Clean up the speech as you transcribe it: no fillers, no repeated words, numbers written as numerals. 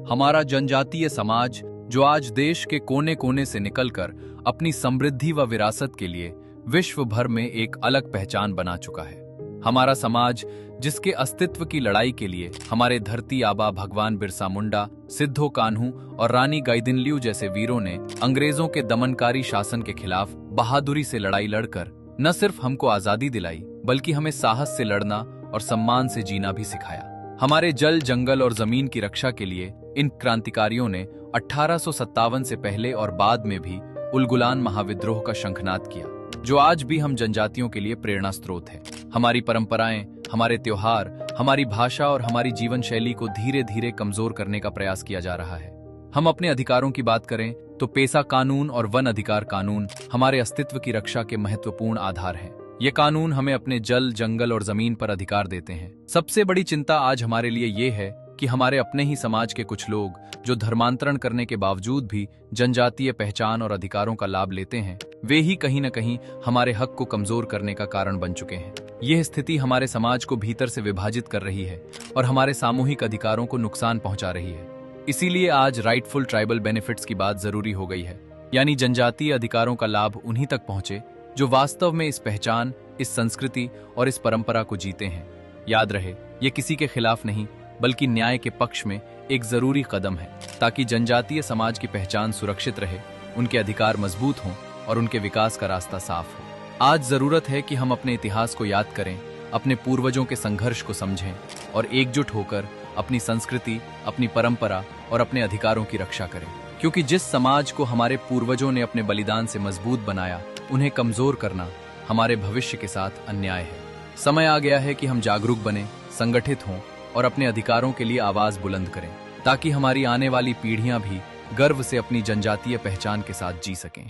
हमारा जनजातीय समाज, जो आज देश के कोने कोने से निकलकर अपनी समृद्धि व विरासत के लिए विश्व भर में एक अलग पहचान बना चुका है। हमारा समाज, जिसके अस्तित्व की लड़ाई के लिए हमारे धरती आबा भगवान बिरसा मुंडा, सिद्धो कान्हू और रानी गाइदिनल्यू जैसे वीरों ने अंग्रेजों के दमनकारी शासन के खिलाफ बहादुरी से लड़ाई लड़कर न सिर्फ हमको आजादी दिलाई, बल्कि हमें साहस से लड़ना और सम्मान से जीना भी सिखाया। हमारे जल, जंगल और जमीन की रक्षा के लिए इन क्रांतिकारियों ने 1857 से पहले और बाद में भी उलगुलान महाविद्रोह का शंखनाद किया, जो आज भी हम जनजातियों के लिए प्रेरणा स्रोत है। हमारी परंपराएं, हमारे त्योहार, हमारी भाषा और हमारी जीवन शैली को धीरे धीरे कमजोर करने का प्रयास किया जा रहा है। हम अपने अधिकारों की बात करें तो पेसा कानून और वन अधिकार कानून हमारे अस्तित्व की रक्षा के महत्वपूर्ण आधार हैं। ये कानून हमें अपने जल, जंगल और जमीन पर अधिकार देते हैं। सबसे बड़ी चिंता आज हमारे लिए ये है कि हमारे अपने ही समाज के कुछ लोग, जो धर्मांतरण करने के बावजूद भी जनजातीय पहचान और अधिकारों का लाभ लेते हैं, वे ही कहीं न कहीं हमारे हक को कमजोर करने का कारण बन चुके हैं। यह स्थिति हमारे समाज को भीतर से विभाजित कर रही है और हमारे सामूहिक अधिकारों को नुकसान पहुंचा रही है। इसीलिए आज राइटफुल ट्राइबल बेनिफिट्स की बात जरूरी हो गई है, यानी जनजातीय अधिकारों का लाभ उन्हीं तक पहुंचे जो वास्तव में इस पहचान, इस संस्कृति और इस परंपरा को जीते हैं। याद रहे, ये किसी के खिलाफ नहीं, बल्कि न्याय के पक्ष में एक जरूरी कदम है, ताकि जनजातीय समाज की पहचान सुरक्षित रहे, उनके अधिकार मजबूत हों और उनके विकास का रास्ता साफ हो। आज जरूरत है कि हम अपने इतिहास को याद करें, अपने पूर्वजों के संघर्ष को समझें और एकजुट होकर अपनी संस्कृति, अपनी परंपरा और अपने अधिकारों की रक्षा करें। क्योंकि जिस समाज को हमारे पूर्वजों ने अपने बलिदान से मजबूत बनाया, उन्हें कमजोर करना हमारे भविष्य के साथ अन्याय है। समय आ गया है कि हम जागरूक बने, संगठित हों और अपने अधिकारों के लिए आवाज बुलंद करें, ताकि हमारी आने वाली पीढ़ियां भी गर्व से अपनी जनजातीय पहचान के साथ जी सकें।